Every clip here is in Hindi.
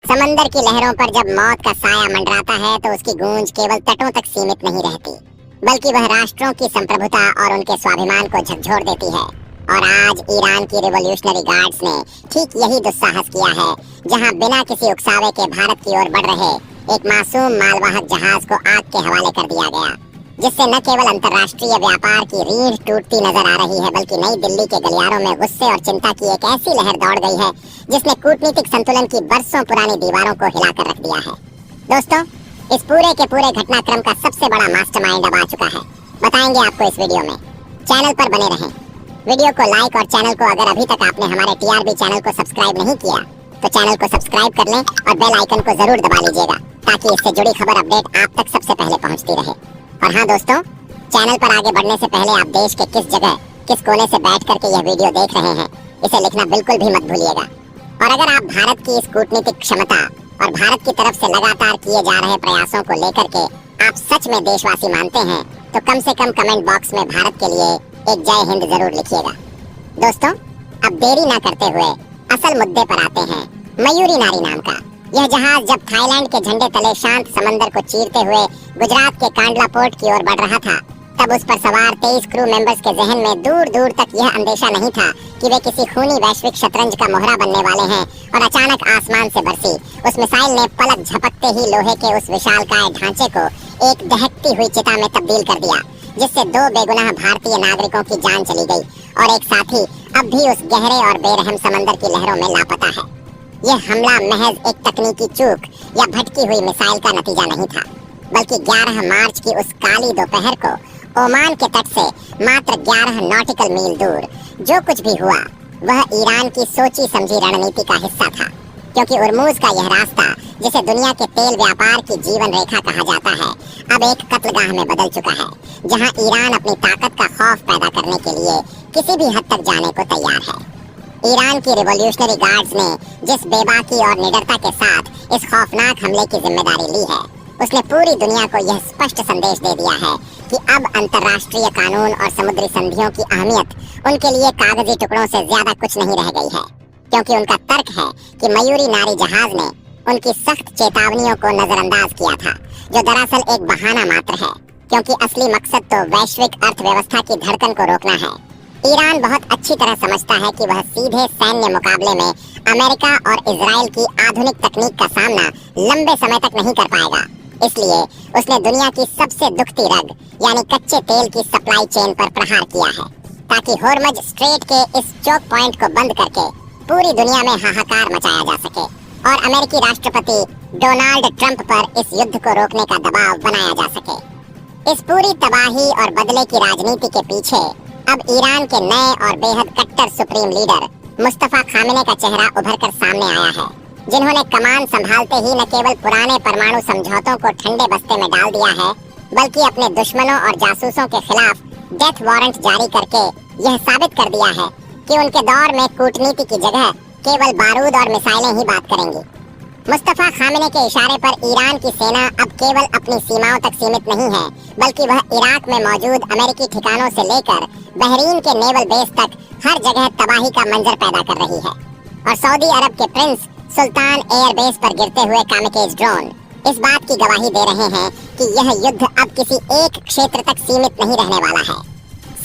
समंदर की लहरों पर जब मौत का साया मंडराता है तो उसकी गूंज केवल तटों तक सीमित नहीं रहती, बल्कि वह राष्ट्रों की संप्रभुता और उनके स्वाभिमान को झकझोर देती है। और आज ईरान की रिवॉल्यूशनरी गार्ड्स ने ठीक यही दुस्साहस किया है, जहां बिना किसी उकसावे के भारत की ओर बढ़ रहे एक मासूम मालवाहक जहाज को आग के हवाले कर दिया गया, जिससे न केवल अंतर्राष्ट्रीय व्यापार की रीढ़ टूटती नजर आ रही है, बल्कि नई दिल्ली के गलियारों में गुस्से और चिंता की एक ऐसी लहर दौड़ गई है जिसने कूटनीतिक संतुलन की बरसों पुरानी दीवारों को हिलाकर रख दिया है। दोस्तों, इस पूरे के पूरे घटनाक्रम का सबसे बड़ा मास्टरमाइंड अब आ चुका है। बताएंगे आपको इस वीडियो में। चैनल पर बने रहें, वीडियो को लाइक और चैनल को अगर अभी तक आपने हमारे टीआरबी चैनल को सब्सक्राइब नहीं किया तो चैनल को सब्सक्राइब कर लें और बेल आइकन को जरूर दबा लीजिएगा, ताकि इससे जुड़ी खबर अपडेट आप तक सबसे पहले पहुंचती रहे। और हाँ दोस्तों, चैनल पर आगे बढ़ने से पहले आप देश के किस जगह किस कोने से बैठ करके यह वीडियो देख रहे हैं, इसे लिखना बिल्कुल भी मत भूलिएगा। और अगर आप भारत की इस कूटनीतिक क्षमता और भारत की तरफ से लगातार किए जा रहे प्रयासों को लेकर के आप सच में देशवासी मानते हैं तो कम से कम कमेंट बॉक्स में भारत के लिए एक जय हिंद जरूर लिखिएगा। दोस्तों, अब देरी ना करते हुए असल मुद्दे पर आते हैं। मयूरी नारी नाम का यह जहाज जब थाईलैंड के झंडे तले शांत समंदर को चीरते हुए गुजरात के कांडला पोर्ट की ओर बढ़ रहा था, तब उस पर सवार 23 क्रू मेंबर्स के जहन में दूर दूर तक यह अंदेशा नहीं था कि वे किसी खूनी वैश्विक शतरंज का मोहरा बनने वाले हैं। और अचानक आसमान से बरसी उस मिसाइल ने पलक झपकते ही लोहे के उस विशालकाय ढांचे को एक दहकती हुई चिता में तब्दील कर दिया, जिससे 2 बेगुनाह भारतीय नागरिकों की जान चली गई और एक साथी अब भी उस गहरे और बेरहम समंदर की लहरों में लापता है। यह हमला महज एक तकनीकी चूक या भटकी हुई मिसाइल का नतीजा नहीं था, बल्कि 11 मार्च की उस काली दोपहर को ओमान के तट से मात्र 11 नॉटिकल मील दूर जो कुछ भी हुआ वह ईरान की सोची समझी रणनीति का हिस्सा था। क्योंकि उर्मूज का यह रास्ता, जिसे दुनिया के तेल व्यापार की जीवन रेखा कहा जाता है, अब एक कत्लगाह में बदल चुका है, जहां ईरान अपनी ताकत का खौफ पैदा करने के लिए किसी भी हद तक जाने को तैयार है। ईरान की रिवॉल्यूशनरी गार्ड्स ने जिस बेबाकी और निडरता के साथ इस खौफनाक हमले की जिम्मेदारी ली है, उसने पूरी दुनिया को यह स्पष्ट संदेश दे दिया है कि अब अंतर्राष्ट्रीय कानून और समुद्री संधियों की अहमियत उनके लिए कागजी टुकड़ों से ज्यादा कुछ नहीं रह गई है। क्योंकि उनका तर्क है कि मयूरी नारी जहाज ने उनकी सख्त चेतावनियों को नजरअंदाज किया था, जो दरअसल एक बहाना मात्र है, क्योंकि असली मकसद तो वैश्विक अर्थव्यवस्था की धड़कन को रोकना है। ईरान बहुत अच्छी तरह समझता है कि वह सीधे सैन्य मुकाबले में अमेरिका और इजराइल की आधुनिक तकनीक का सामना लंबे समय तक नहीं कर पाएगा। इसलिए उसने दुनिया की सबसे दुखती रग यानी कच्चे तेल की सप्लाई चेन पर प्रहार किया है, ताकि हॉर्मज स्ट्रेट के इस चोक पॉइंट को बंद करके पूरी दुनिया में हाहाकार मचाया जा सके और अमेरिकी राष्ट्रपति डोनाल्ड ट्रंप पर इस युद्ध को रोकने का दबाव बनाया जा सके। इस पूरी तबाही और बदले की राजनीति के पीछे अब ईरान के नए और बेहद कट्टर सुप्रीम लीडर मुस्तफा खामेनी का चेहरा उभर कर सामने आया है, जिन्होंने कमान संभालते ही न केवल पुराने परमाणु समझौतों को ठंडे बस्ते में डाल दिया है, बल्कि अपने दुश्मनों और जासूसों के खिलाफ डेथ वारंट जारी करके यह साबित कर दिया है कि उनके दौर में कूटनीति की जगह केवल बारूद और मिसाइलें ही बात करेंगी। मुस्तफा खामेनी के इशारे पर ईरान की सेना अब केवल अपनी सीमाओं तक सीमित नहीं है, बल्कि वह इराक में मौजूद अमेरिकी ठिकानों से लेकर बहरीन के नेवल बेस तक हर जगह तबाही का मंजर पैदा कर रही है। और सऊदी अरब के प्रिंस सुल्तान एयरबेस पर गिरते हुए कामिकेज ड्रोन इस बात की गवाही दे रहे हैं कि यह युद्ध अब किसी एक क्षेत्र तक सीमित नहीं रहने वाला है।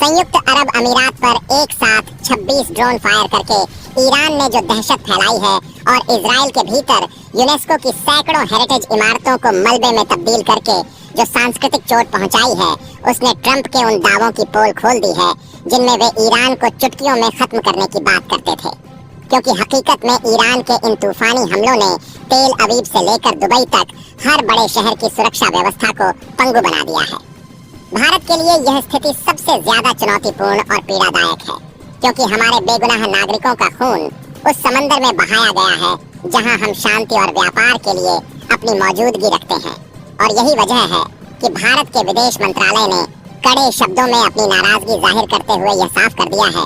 संयुक्त अरब अमीरात पर एक साथ 26 ड्रोन फायर करके ईरान ने जो दहशत फैलाई है और इजराइल के भीतर यूनेस्को की सैकड़ों हेरिटेज इमारतों को मलबे में तब्दील करके जो सांस्कृतिक चोट पहुंचाई है, उसने ट्रंप के उन दावों की पोल खोल दी है जिनमें वे ईरान को चुटकियों में खत्म करने की बात करते थे। क्योंकि हकीकत में ईरान के इन तूफानी हमलों ने तेल अवीव से लेकर दुबई तक हर बड़े शहर की सुरक्षा व्यवस्था को पंगु बना दिया है। भारत के लिए यह स्थिति सबसे ज्यादा चुनौतीपूर्ण और पीड़ादायक है, क्योंकि हमारे बेगुनाह नागरिकों का खून उस समंदर में बहाया गया है जहां हम शांति और व्यापार के लिए अपनी मौजूदगी रखते हैं। और यही वजह है कि भारत के विदेश मंत्रालय ने कड़े शब्दों में अपनी नाराजगी जाहिर करते हुए यह साफ कर दिया है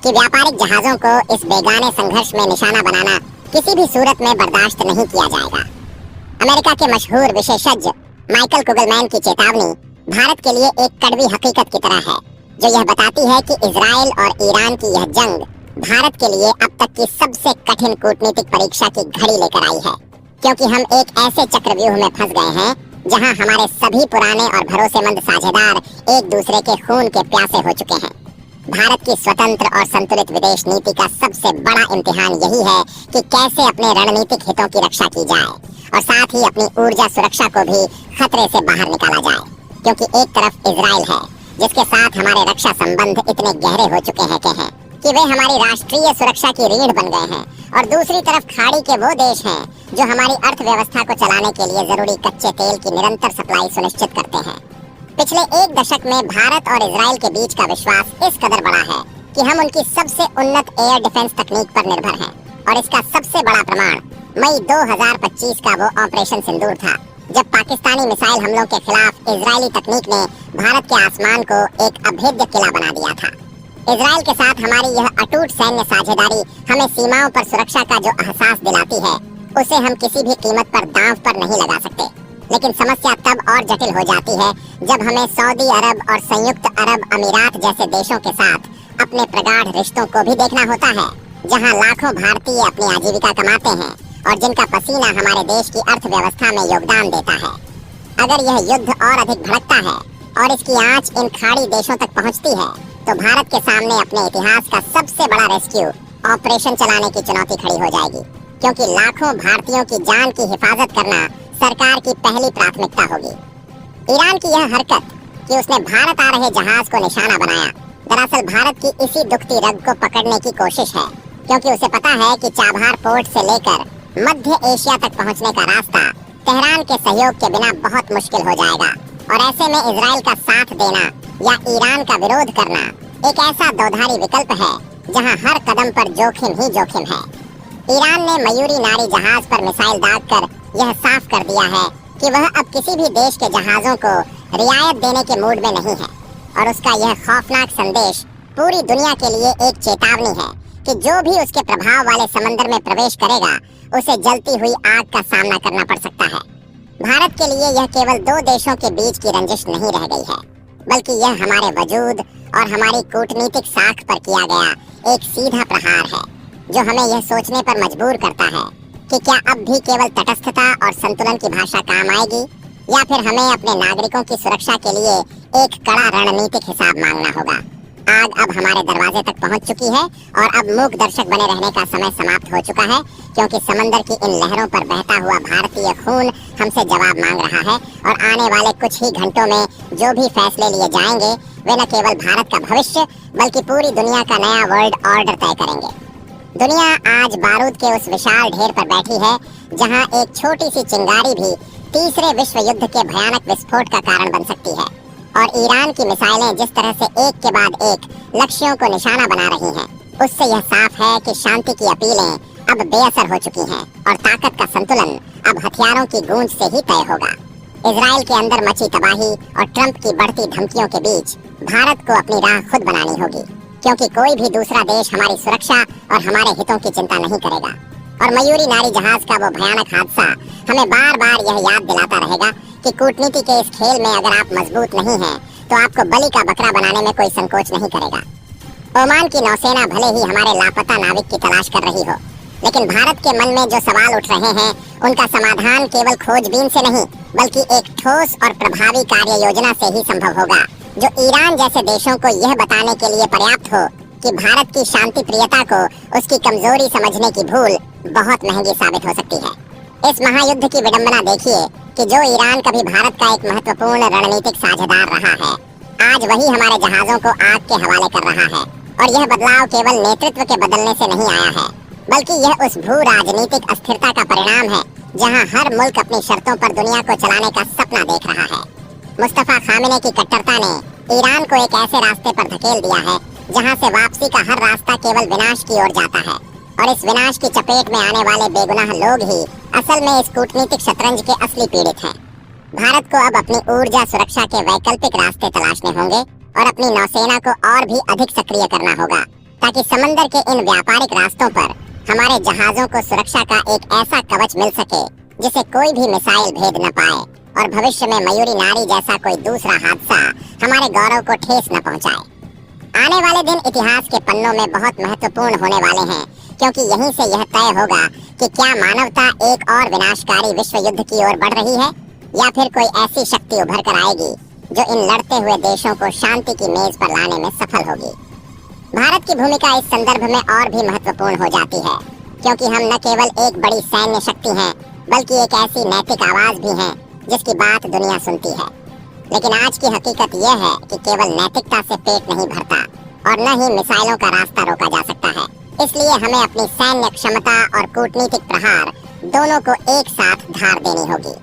कि व्यापारिक जहाजों को इस बेगाने संघर्ष में निशाना बनाना किसी भी सूरत में बर्दाश्त नहीं किया जाएगा। अमेरिका के मशहूर विशेषज्ञ माइकल कुगलमैन की चेतावनी भारत के लिए एक कड़वी हकीकत की तरह है, जो यह बताती है कि इजराइल और ईरान की यह जंग भारत के लिए अब तक की सबसे कठिन कूटनीतिक परीक्षा की घड़ी लेकर आई है। क्योंकि हम एक ऐसे चक्रव्यूह में फंस गए हैं जहां हमारे सभी पुराने और भरोसेमंद साझेदार एक दूसरे के खून के प्यासे हो चुके हैं। भारत की स्वतंत्र और संतुलित विदेश नीति का सबसे बड़ा इम्तिहान यही है कि कैसे अपने रणनीतिक हितों की रक्षा की जाए और साथ ही अपनी ऊर्जा सुरक्षा को भी खतरे से बाहर निकाला जाए। क्योंकि एक तरफ इजराइल है जिसके साथ हमारे रक्षा संबंध इतने गहरे हो चुके हैं कि वे हमारी राष्ट्रीय सुरक्षा की रीढ़ बन गए हैं, और दूसरी तरफ खाड़ी के वो देश हैं जो हमारी अर्थव्यवस्था को चलाने के लिए जरूरी कच्चे तेल की निरंतर सप्लाई सुनिश्चित करते हैं। पिछले एक दशक में भारत और इजराइल के बीच का विश्वास इस कदर बड़ा है कि हम उनकी सबसे उन्नत एयर डिफेंस तकनीक पर निर्भर हैं, और इसका सबसे बड़ा प्रमाण मई 2025 का वो ऑपरेशन सिंदूर था, जब पाकिस्तानी मिसाइल हमलों के खिलाफ इजरायली तकनीक ने भारत के आसमान को एक अभेद्य किला बना दिया था। इजराइल के साथ हमारी यह अटूट सैन्य साझेदारी हमें सीमाओं पर सुरक्षा का जो एहसास दिलाती है, उसे हम किसी भी कीमत पर दांव पर नहीं लगा सकते। लेकिन समस्या तब और जटिल हो जाती है जब हमें सऊदी अरब और संयुक्त अरब अमीरात जैसे देशों के साथ अपने प्रगाढ़ रिश्तों को भी देखना होता है, जहां लाखों भारतीय अपनी आजीविका कमाते हैं और जिनका पसीना हमारे देश की अर्थव्यवस्था में योगदान देता है। अगर यह युद्ध और अधिक भड़कता है और इसकी आंच इन खाड़ी देशों तक पहुंचती है, तो भारत के सामने अपने इतिहास का सबसे बड़ा रेस्क्यू ऑपरेशन चलाने की चुनौती खड़ी हो जाएगी, क्योंकि लाखों भारतीयों की जान की हिफाजत करना सरकार की पहली प्राथमिकता होगी। ईरान की यह हरकत कि उसने भारत आ रहे जहाज को निशाना बनाया, दरअसल भारत की इसी दुखती रग को पकड़ने की कोशिश है, क्योंकि उसे पता है कि चाबहार पोर्ट से लेकर मध्य एशिया तक पहुंचने का रास्ता तेहरान के सहयोग के बिना बहुत मुश्किल हो जाएगा, और ऐसे में इजराइल का साथ देना या ईरान का विरोध करना एक ऐसा दौधारी विकल्प है जहां हर कदम पर जोखिम ही जोखिम है। ईरान ने मयूरी नारी जहाज पर मिसाइल दागकर यह साफ कर दिया है कि वह अब किसी भी देश के जहाजों को रियायत देने के मूड में नहीं है, और उसका यह खौफनाक संदेश पूरी दुनिया के लिए एक चेतावनी है कि जो भी उसके प्रभाव वाले समंदर में प्रवेश करेगा उसे जलती हुई आग का सामना करना पड़ सकता है। भारत के लिए यह केवल दो देशों के बीच की रंजिश नहीं रह गई है, बल्कि यह हमारे वजूद और हमारी कूटनीतिक साख पर किया गया एक सीधा प्रहार है, जो हमें यह सोचने पर मजबूर करता है कि क्या अब भी केवल तटस्थता और संतुलन की भाषा काम आएगी, या फिर हमें अपने नागरिकों की सुरक्षा के लिए एक कड़ा रणनीतिक हिसाब मांगना होगा। आग अब हमारे दरवाजे तक पहुंच चुकी है, और अब मूक दर्शक बने रहने का समय समाप्त हो चुका है, क्योंकि समंदर की इन लहरों पर बहता हुआ भारतीय खून हमसे जवाब मांग रहा है, और आने वाले कुछ ही घंटों में जो भी फैसले लिए जाएंगे वे न केवल भारत का भविष्य बल्कि पूरी दुनिया का नया वर्ल्ड ऑर्डर तय करेंगे। दुनिया आज बारूद के उस विशाल ढेर पर बैठी है जहां एक छोटी सी चिंगारी भी तीसरे विश्व युद्ध के भयानक विस्फोट का कारण बन सकती है, और ईरान की मिसाइलें जिस तरह से एक के बाद एक लक्ष्यों को निशाना बना रही हैं, उससे यह साफ है कि शांति की अपीलें अब बेअसर हो चुकी हैं, और ताकत का संतुलन अब हथियारों की गूंज से ही तय होगा। इजराइल के अंदर मची तबाही और ट्रंप की बढ़ती धमकियों के बीच भारत को अपनी राह खुद बनानी होगी, क्योंकि कोई भी दूसरा देश हमारी सुरक्षा और हमारे हितों की चिंता नहीं करेगा। और मयूरी नारी जहाज का वो भयानक हादसा हमें बार बार यह याद दिलाता रहेगा कि कूटनीति के इस खेल में अगर आप मजबूत नहीं हैं, तो आपको बलि का बकरा बनाने में कोई संकोच नहीं करेगा। ओमान की नौसेना भले ही हमारे लापता नाविक की तलाश कर रही हो, लेकिन भारत के मन में जो सवाल उठ रहे हैं उनका समाधान केवल खोजबीन से नहीं बल्कि एक ठोस और प्रभावी कार्य योजना से ही संभव होगा, जो ईरान जैसे देशों को यह बताने के लिए पर्याप्त हो कि भारत की शांति प्रियता को उसकी कमजोरी समझने की भूल बहुत महंगी साबित हो सकती है। इस महायुद्ध की विडंबना देखिए कि जो ईरान कभी भारत का एक महत्वपूर्ण रणनीतिक साझेदार रहा है, आज वही हमारे जहाजों को आग के हवाले कर रहा है। और यह बदलाव केवल नेतृत्व के बदलने से नहीं आया है, बल्कि यह उस भू राजनीतिक अस्थिरता का परिणाम है जहां हर मुल्क अपनी शर्तों पर दुनिया को चलाने का सपना देख रहा है। मुस्तफा खामिने की कट्टरता ने ईरान को एक ऐसे रास्ते पर धकेल दिया है जहां से वापसी का हर रास्ता केवल विनाश की ओर जाता है, और इस विनाश की चपेट में आने वाले बेगुनाह लोग ही असल में इस कूटनीतिक शतरंज के असली पीड़ित हैं। भारत को अब अपनी ऊर्जा सुरक्षा के वैकल्पिक रास्ते तलाशने होंगे और अपनी नौसेना को और भी अधिक सक्रिय करना होगा, ताकि समंदर के इन व्यापारिक रास्तों पर हमारे जहाजों को सुरक्षा का एक ऐसा कवच मिल सके जिसे कोई भी मिसाइल भेद न पाए, और भविष्य में मयूरी नारी जैसा कोई दूसरा हादसा हमारे गौरव को ठेस न पहुंचाए। आने वाले दिन इतिहास के पन्नों में बहुत महत्वपूर्ण होने वाले हैं, क्योंकि यहीं से यह तय होगा कि क्या मानवता एक और विनाशकारी विश्व युद्ध की ओर बढ़ रही है, या फिर कोई ऐसी शक्ति उभर कर आएगी जो इन लड़ते हुए देशों को शांति की मेज पर लाने में सफल होगी। भारत की भूमिका इस संदर्भ में और भी महत्वपूर्ण हो जाती है, क्योंकि हम न केवल एक बड़ी सैन्य शक्ति हैं, बल्कि एक ऐसी नैतिक आवाज भी हैं जिसकी बात दुनिया सुनती है। लेकिन आज की हकीकत यह है कि केवल नैतिकता से पेट नहीं भरता और न ही मिसाइलों का रास्ता रोका जा सकता है। इसलिए हमें अपनी सैन्य क्षमता और कूटनीतिक प्रहार दोनों को एक साथ धार देनी होगी।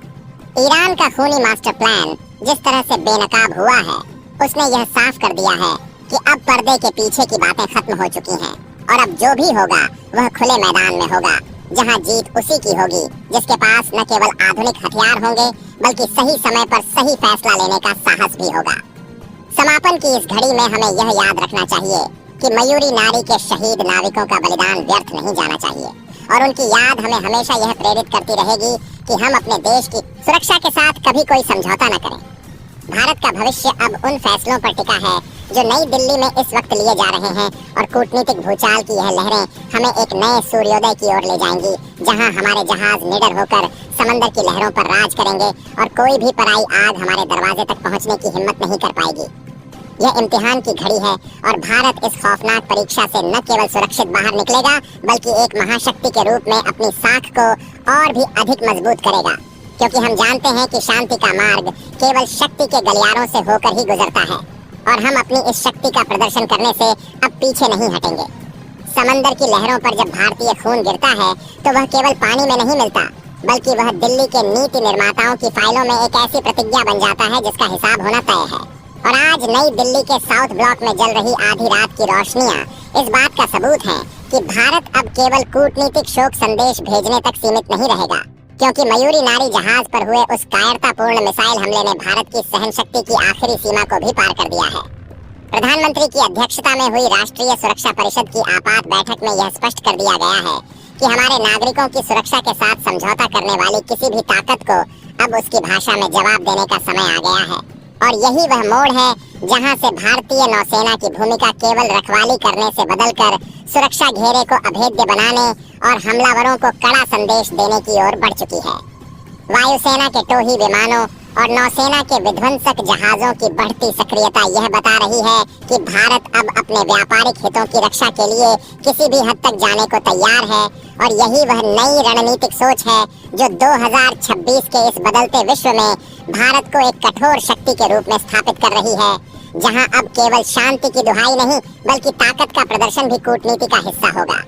ईरान का खूनी मास्टर प्लान जिस तरह से बेनकाब हुआ है, उसने यह साफ कर दिया है कि अब पर्दे के पीछे की बातें खत्म हो चुकी हैं और अब जो भी होगा वह खुले मैदान में होगा, जहां जीत उसी की होगी जिसके पास न केवल आधुनिक हथियार होंगे बल्कि सही समय पर सही फैसला लेने का साहस भी होगा। समापन की इस घड़ी में हमें यह याद रखना चाहिए कि मयूरी नारी के शहीद नाविकों का बलिदान व्यर्थ नहीं जाना चाहिए और उनकी याद हमें हमेशा यह प्रेरित करती रहेगी कि हम अपने देश की सुरक्षा के साथ कभी कोई समझौता न करें। भारत का भविष्य अब उन फैसलों पर टिका है जो नई दिल्ली में इस वक्त लिए जा रहे हैं और कूटनीतिक भूचाल की यह लहरें हमें एक नए सूर्योदय की ओर ले जाएंगी, जहां हमारे जहाज निडर होकर समंदर की लहरों पर राज करेंगे और कोई भी पराई आग हमारे दरवाजे तक पहुंचने की हिम्मत नहीं कर पाएगी। यह इम्तिहान की घड़ी है और भारत इस खौफनाक परीक्षा से न केवल सुरक्षित बाहर निकलेगा बल्कि एक महाशक्ति के रूप में अपनी साख को और भी अधिक मजबूत करेगा, क्योंकि हम जानते हैं कि शांति का मार्ग केवल शक्ति के गलियारों से होकर ही गुजरता है और हम अपनी इस शक्ति का प्रदर्शन करने से अब पीछे नहीं हटेंगे। समंदर की लहरों पर जब भारतीय खून गिरता है तो वह केवल पानी में नहीं मिलता, बल्कि वह दिल्ली के नीति निर्माताओं की फाइलों में एक ऐसी प्रतिज्ञा बन जाता है जिसका हिसाब होना तय है। और आज नई दिल्ली के साउथ ब्लॉक में जल रही आधी रात की रोशनियां इस बात का सबूत हैं कि भारत अब केवल कूटनीतिक शोक संदेश भेजने तक सीमित नहीं रहेगा, क्योंकि मयूरी नारी जहाज पर हुए उस कायरतापूर्ण मिसाइल हमले ने भारत की सहन शक्ति की आखिरी सीमा को भी पार कर दिया है। प्रधानमंत्री की अध्यक्षता में हुई राष्ट्रीय सुरक्षा परिषद की आपात बैठक में यह स्पष्ट कर दिया गया है कि हमारे नागरिकों की सुरक्षा के साथ समझौता करने वाली किसी भी ताकत को अब उसकी भाषा में जवाब देने का समय आ गया है। और यही वह मोड़ है जहां से भारतीय नौसेना की भूमिका केवल रखवाली करने से बदलकर सुरक्षा घेरे को अभेद्य बनाने और हमलावरों को कड़ा संदेश देने की ओर बढ़ चुकी है। वायुसेना के टोही विमानों और नौसेना के विध्वंसक जहाजों की बढ़ती सक्रियता यह बता रही है कि भारत अब अपने व्यापारिक हितों की रक्षा के लिए किसी भी हद तक जाने को तैयार है और यही वह नई रणनीतिक सोच है जो 2026 के इस बदलते विश्व में भारत को एक कठोर शक्ति के रूप में स्थापित कर रही है, जहां अब केवल शांति की दुहाई नहीं बल्कि ताकत का प्रदर्शन भी कूटनीति का हिस्सा होगा।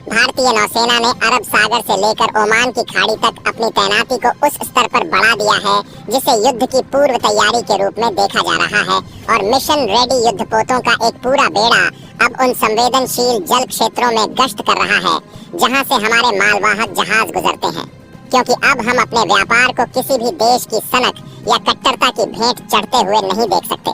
भारतीय नौसेना ने अरब सागर से लेकर ओमान की खाड़ी तक अपनी तैनाती को उस स्तर पर बढ़ा दिया है जिसे युद्ध की पूर्व तैयारी के रूप में देखा जा रहा है और मिशन रेडी युद्धपोतों का एक पूरा बेड़ा अब उन संवेदनशील जल क्षेत्रों में गश्त कर रहा है जहां से हमारे मालवाहक जहाज गुजरते हैं, क्योंकि अब हम अपने व्यापार को किसी भी देश की सनक या कट्टरता की भेंट चढ़ते हुए नहीं देख सकते।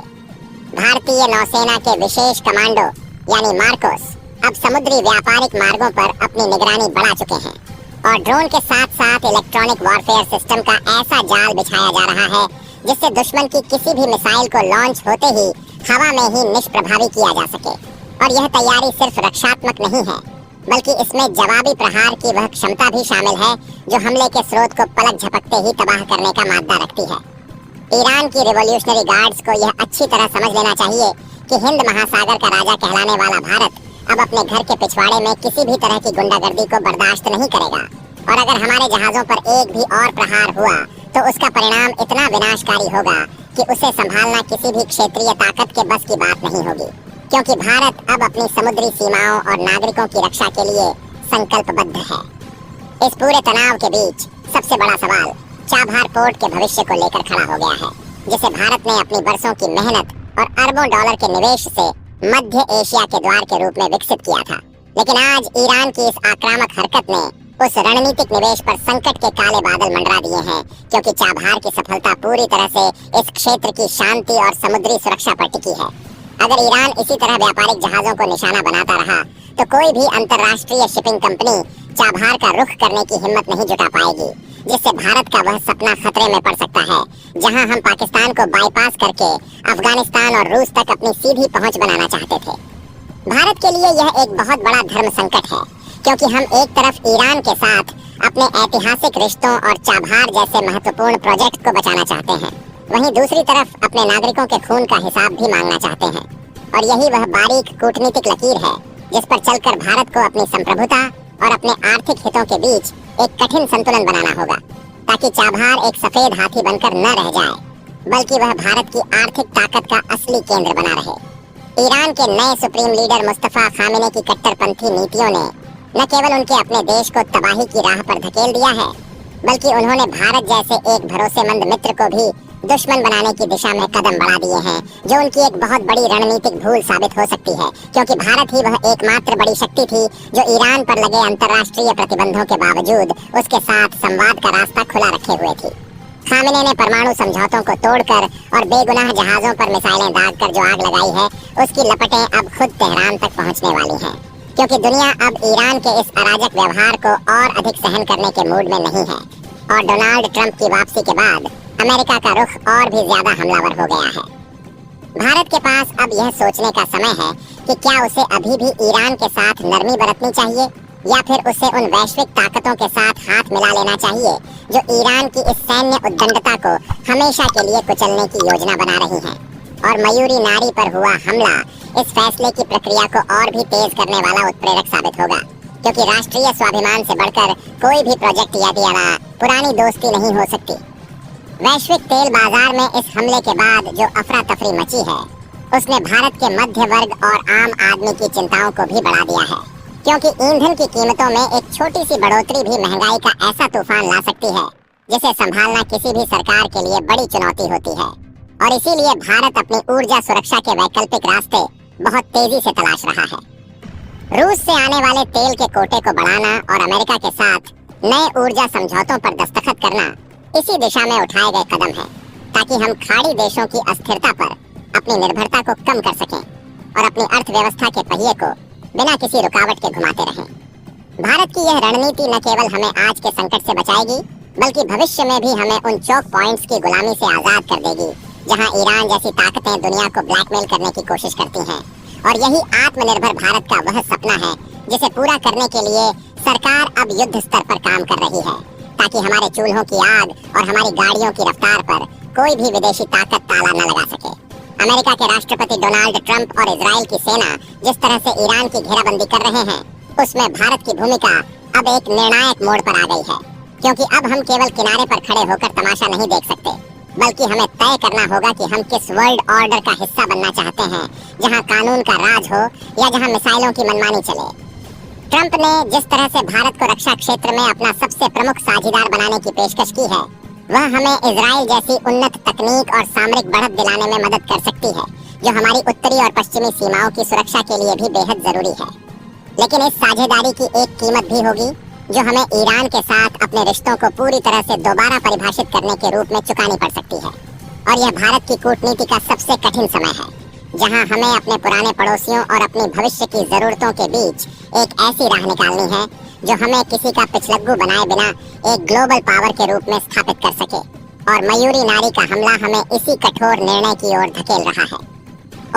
भारतीय नौसेना के विशेष कमांडो यानी मार्कोस अब समुद्री व्यापारिक मार्गों पर अपनी निगरानी बढ़ा चुके हैं और ड्रोन के साथ साथ इलेक्ट्रॉनिक वॉरफेयर सिस्टम का ऐसा जाल बिछाया जा रहा है जिससे दुश्मन की किसी भी मिसाइल को लॉन्च होते ही हवा में ही निष्प्रभावी किया जा सके। और यह तैयारी सिर्फ रक्षात्मक नहीं है बल्कि इसमें जवाबी प्रहार की वह क्षमता भी शामिल है जो हमले के स्रोत को पलक झपकते ही तबाह करने का मादा रखती है। ईरान की रिवॉल्यूशनरी गार्ड्स को यह अच्छी तरह समझ लेना चाहिए कि हिंद महासागर का राजा कहलाने वाला भारत अब अपने घर के पिछवाड़े में किसी भी तरह की गुंडागर्दी को बर्दाश्त नहीं करेगा और अगर हमारे जहाजों पर एक भी और प्रहार हुआ तो उसका परिणाम इतना विनाशकारी होगा कि उसे संभालना किसी भी क्षेत्रीय ताकत के बस की बात नहीं होगी, क्योंकि भारत अब अपनी समुद्री सीमाओं और नागरिकों की रक्षा के लिए संकल्पबद्ध है। इस पूरे तनाव के बीच सबसे बड़ा सवाल चाबहार पोर्ट के भविष्य को लेकर खड़ा हो गया है, जिसे भारत ने अपनी बरसों की मेहनत और अरबों डॉलर के निवेश से मध्य एशिया के द्वार के रूप में विकसित किया था। लेकिन आज ईरान की इस आक्रामक हरकत ने उस रणनीतिक निवेश पर संकट के काले बादल मंडरा दिए हैं, क्योंकि चाबहार की सफलता पूरी तरह से इस क्षेत्र की शांति और समुद्री सुरक्षा पर टिकी है। अगर ईरान इसी तरह व्यापारिक जहाजों को निशाना बनाता रहा तो कोई भी अंतर्राष्ट्रीय शिपिंग कंपनी चाबहार का रुख करने की हिम्मत नहीं जुटा पाएगी, जिससे भारत का वह सपना खतरे में पड़ सकता है जहां हम पाकिस्तान को बाईपास करके अफगानिस्तान और रूस तक अपनी सीधी पहुंच बनाना चाहते थे। भारत के लिए यह एक बहुत बड़ा धर्म संकट है, क्योंकि हम एक तरफ ईरान के साथ अपने ऐतिहासिक रिश्तों और चाबहार जैसे महत्वपूर्ण प्रोजेक्ट को बचाना चाहते हैं, वहीं दूसरी तरफ अपने नागरिकों के खून का हिसाब भी मांगना चाहते हैं। और यही वह बारीक कूटनीतिक लकीर है जिस पर चलकर भारत को अपनी संप्रभुता और अपने आर्थिक हितों के बीच एक कठिन संतुलन बनाना होगा, ताकि चाबहार एक सफेद हाथी बनकर न रह जाए, बल्कि वह भारत की आर्थिक ताकत का असली केंद्र बना रहे। ईरान के नए सुप्रीम लीडर मुस्तफा खामेनी की कट्टरपंथी नीतियों ने न केवल उनके अपने देश को तबाही की राह पर धकेल दिया है, बल्कि उन्होंने भारत जैसे एक भरोसेमंद मित्र को भी दुश्मन बनाने की दिशा में कदम बढ़ा दिए हैं, जो उनकी एक बहुत बड़ी रणनीतिक भूल साबित हो सकती है, क्योंकि भारत ही वह एकमात्र बड़ी शक्ति थी जो ईरान पर लगे अंतर्राष्ट्रीय प्रतिबंधों के बावजूद उसके साथ संवाद का रास्ता खुला रखे हुए थी। खामेनी ने परमाणु समझौतों को तोड़कर और बेगुनाह जहाजों पर मिसाइलें दागकर जो आग लगाई है, उसकी लपटें अब खुद तेहरान तक पहुंचने वाली हैं, क्योंकि दुनिया अब ईरान के इस अराजक व्यवहार को और अधिक सहन करने के मूड में नहीं है। और डोनाल्ड ट्रंप की वापसी के बाद अमेरिका का रुख और भी ज्यादा हमलावर हो गया है। भारत के पास अब यह सोचने का समय है कि क्या उसे अभी भी ईरान के साथ नरमी बरतनी चाहिए, या फिर उसे उन वैश्विक ताकतों के साथ हाथ मिला लेना चाहिए जो ईरान की इस सैन्य उद्दंडता को हमेशा के लिए कुचलने की योजना बना रही हैं। और मयूरी नारी पर हुआ हमला इस फैसले की प्रक्रिया को और भी तेज करने वाला उत्प्रेरक साबित होगा, क्योंकि राष्ट्रीय स्वाभिमान से बढ़कर कोई भी प्रोजेक्ट या पुरानी दोस्ती नहीं हो सकती। वैश्विक तेल बाजार में इस हमले के बाद जो अफरा तफरी मची है, उसने भारत के मध्य वर्ग और आम आदमी की चिंताओं को भी बढ़ा दिया है, क्योंकि ईंधन की कीमतों में एक छोटी सी बढ़ोतरी भी महंगाई का ऐसा तूफान ला सकती है जिसे संभालना किसी भी सरकार के लिए बड़ी चुनौती होती है। और इसीलिए भारत अपनी ऊर्जा सुरक्षा के वैकल्पिक रास्ते बहुत तेजी से तलाश रहा है। रूस से आने वाले तेल के कोटे को बढ़ाना और अमेरिका के साथ नए ऊर्जा समझौतों पर दस्तखत करना इसी दिशा में उठाए गए कदम है, ताकि हम खाड़ी देशों की अस्थिरता पर अपनी निर्भरता को कम कर सकें और अपनी अर्थव्यवस्था के पहिए को बिना किसी रुकावट के घुमाते रहें। भारत की यह रणनीति न केवल हमें आज के संकट से बचाएगी, बल्कि भविष्य में भी हमें उन चौक पॉइंट्स की गुलामी से आजाद कर देगी जहां ईरान जैसी ताकतें दुनिया को ब्लैकमेल करने की कोशिश करती हैं। और यही आत्मनिर्भर भारत का वह सपना है जिसे पूरा करने के लिए सरकार अब युद्ध स्तर पर काम कर रही है, ताकि हमारे चूल्हों की आग और हमारी गाड़ियों की रफ्तार पर कोई भी विदेशी ताकत ताला न लगा सके। अमेरिका के राष्ट्रपति डोनाल्ड ट्रंप और इजराइल की सेना जिस तरह से ईरान की घेराबंदी कर रहे हैं, उसमें भारत की भूमिका अब एक निर्णायक मोड़ पर आ गई है, क्योंकि अब हम केवल किनारे पर खड़े होकर तमाशा नहीं देख सकते, बल्कि हमें तय करना होगा कि हम किस वर्ल्ड ऑर्डर का हिस्सा बनना चाहते हैं, जहां कानून का राज हो या जहां मिसाइलों की मनमानी चले। ट्रंप ने जिस तरह से भारत को रक्षा क्षेत्र में अपना सबसे प्रमुख साझीदार बनाने की पेशकश की है, वह हमें इजराइल जैसी उन्नत तकनीक और सामरिक बढ़त दिलाने में मदद कर सकती है, जो हमारी उत्तरी और पश्चिमी सीमाओं की सुरक्षा के लिए भी बेहद जरूरी है। लेकिन इस साझेदारी की एक कीमत भी होगी, जो हमें ईरान के साथ अपने रिश्तों को पूरी तरह से दोबारा परिभाषित करने के रूप में चुकानी पड़ सकती है। और यह भारत की कूटनीति का सबसे कठिन समय है, जहां हमें अपने पुराने पड़ोसियों और अपनी भविष्य की जरूरतों के बीच एक ऐसी राह निकालनी है जो हमें किसी का पिछलग्गू बनाए बिना एक ग्लोबल पावर के रूप में स्थापित कर सके। और मयूरी नारी का हमला हमें इसी कठोर निर्णय की ओर धकेल रहा है।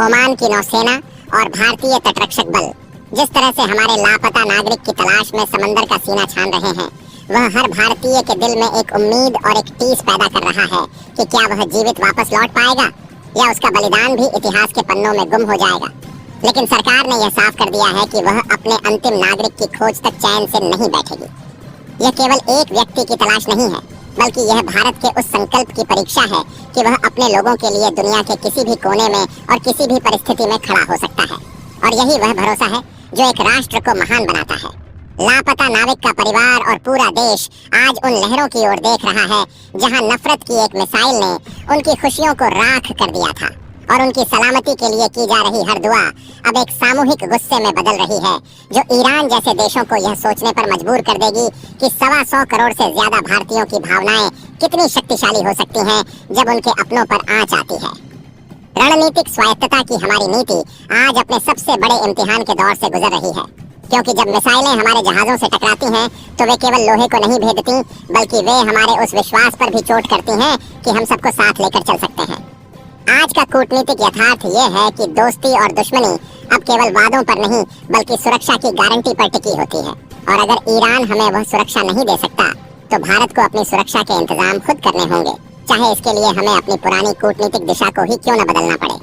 ओमान की नौसेना और भारतीय तटरक्षक बल जिस तरह से हमारे लापता नागरिक की तलाश में समंदर का सीना छान रहे हैं, वह हर भारतीय के दिल में एक उम्मीद और एक टीस पैदा कर रहा है कि क्या वह जीवित वापस लौट पाएगा या उसका बलिदान भी इतिहास के पन्नों में गुम हो जाएगा। लेकिन सरकार ने यह साफ कर दिया है कि वह अपने अंतिम नागरिक की खोज तक चैन से नहीं बैठेगी। यह केवल एक व्यक्ति की तलाश नहीं है, बल्कि यह भारत के उस संकल्प की परीक्षा है कि वह अपने लोगों के लिए दुनिया के किसी भी कोने में और किसी भी परिस्थिति में खड़ा हो सकता है। और यही वह भरोसा है जो एक राष्ट्र को महान बनाता है। लापता नाविक का परिवार और पूरा देश आज उन लहरों की ओर देख रहा है जहां नफरत की एक मिसाइल ने उनकी खुशियों को राख कर दिया था, और उनकी सलामती के लिए की जा रही हर दुआ अब एक सामूहिक गुस्से में बदल रही है, जो ईरान जैसे देशों को यह सोचने पर मजबूर कर देगी कि 125 करोड़ से ज्यादा भारतीयों की भावनाएं कितनी शक्तिशाली हो सकती हैं जब उनके अपनों पर आंच आती है। रणनीतिक स्वायत्तता की हमारी नीति आज अपने सबसे बड़े इम्तिहान के दौर से गुजर रही है, क्योंकि जब मिसाइलें हमारे जहाजों से टकराती हैं तो वे केवल लोहे को नहीं भेदती, बल्कि वे हमारे उस विश्वास पर भी चोट करती हैं कि हम सबको साथ लेकर चल सकते हैं। आज का कूटनीतिक यथार्थ ये है कि दोस्ती और दुश्मनी अब केवल वादों पर नहीं, बल्कि सुरक्षा की गारंटी पर टिकी होती है। और अगर ईरान हमें वह सुरक्षा नहीं दे सकता तो भारत को अपनी सुरक्षा के इंतजाम खुद करने होंगे, चाहे इसके लिए हमें अपनी पुरानी कूटनीतिक दिशा को ही क्यों न बदलना पड़े।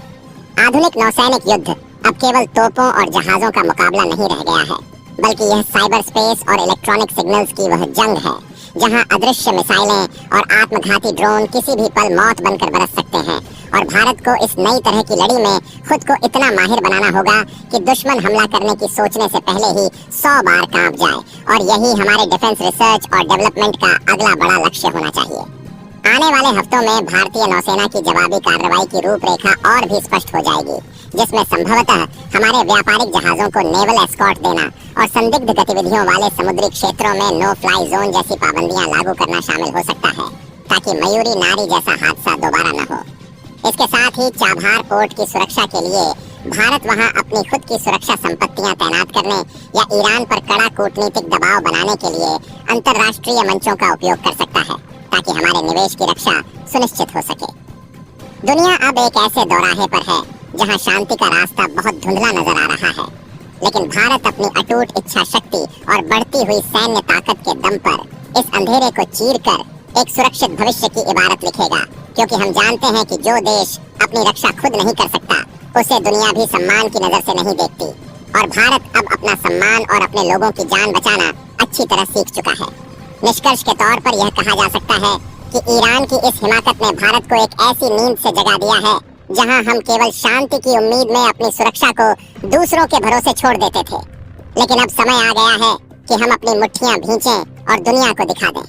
आधुनिक नौसैनिक युद्ध अब केवल तोपों और जहाजों का मुकाबला नहीं रह गया है, बल्कि यह साइबर स्पेस और इलेक्ट्रॉनिक सिग्नल्स की वह जंग है जहां अदृश्य मिसाइलें और आत्मघाती ड्रोन किसी भी पल मौत बनकर बरस सकते हैं। और भारत को इस नई तरह की लड़ी में खुद को इतना माहिर बनाना होगा कि दुश्मन हमला करने की सोचने से पहले ही 100 बार कांप जाए। और यही हमारे डिफेंस रिसर्च और डेवलपमेंट का अगला बड़ा लक्ष्य होना चाहिए। आने वाले हफ्तों में भारतीय नौसेना की जवाबी कार्रवाई की रूपरेखा और भी स्पष्ट हो जाएगी, जिसमें संभवतः हमारे व्यापारिक जहाजों को नेवल एस्कॉर्ट देना और संदिग्ध गतिविधियों वाले समुद्री क्षेत्रों में नो फ्लाई जोन जैसी पाबंदियां लागू करना शामिल हो सकता है, ताकि मयूरी नारी जैसा हादसा दोबारा न हो। इसके साथ ही चाबहार पोर्ट की सुरक्षा के लिए भारत वहां अपनी खुद की सुरक्षा संपत्तियां तैनात करने या ईरान पर कड़ा कूटनीतिक दबाव बनाने के लिए अंतर्राष्ट्रीय मंचों का उपयोग कर सकता है, ताकि हमारे निवेश की रक्षा सुनिश्चित हो सके। दुनिया अब एक ऐसे दौराहे पर है जहां शांति का रास्ता बहुत धुंधला नजर आ रहा है, लेकिन भारत अपनी अटूट इच्छा शक्ति और बढ़ती हुई सैन्य ताकत के दम पर इस अंधेरे को चीरकर एक सुरक्षित भविष्य की इबारत लिखेगा, क्योंकि हम जानते हैं कि जो देश अपनी रक्षा खुद नहीं कर सकता उसे दुनिया भी सम्मान की नजर से नहीं देखती। और भारत अब अपना सम्मान और अपने लोगों की जान बचाना अच्छी तरह सीख चुका है। निष्कर्ष के तौर पर यह कहा जा सकता है कि ईरान की इस हिमाकत ने भारत को एक ऐसी नींद से जगा दिया है जहां हम केवल शांति की उम्मीद में अपनी सुरक्षा को दूसरों के भरोसे छोड़ देते थे। लेकिन अब समय आ गया है कि हम अपनी मुट्ठियां भींचें और दुनिया को दिखा दें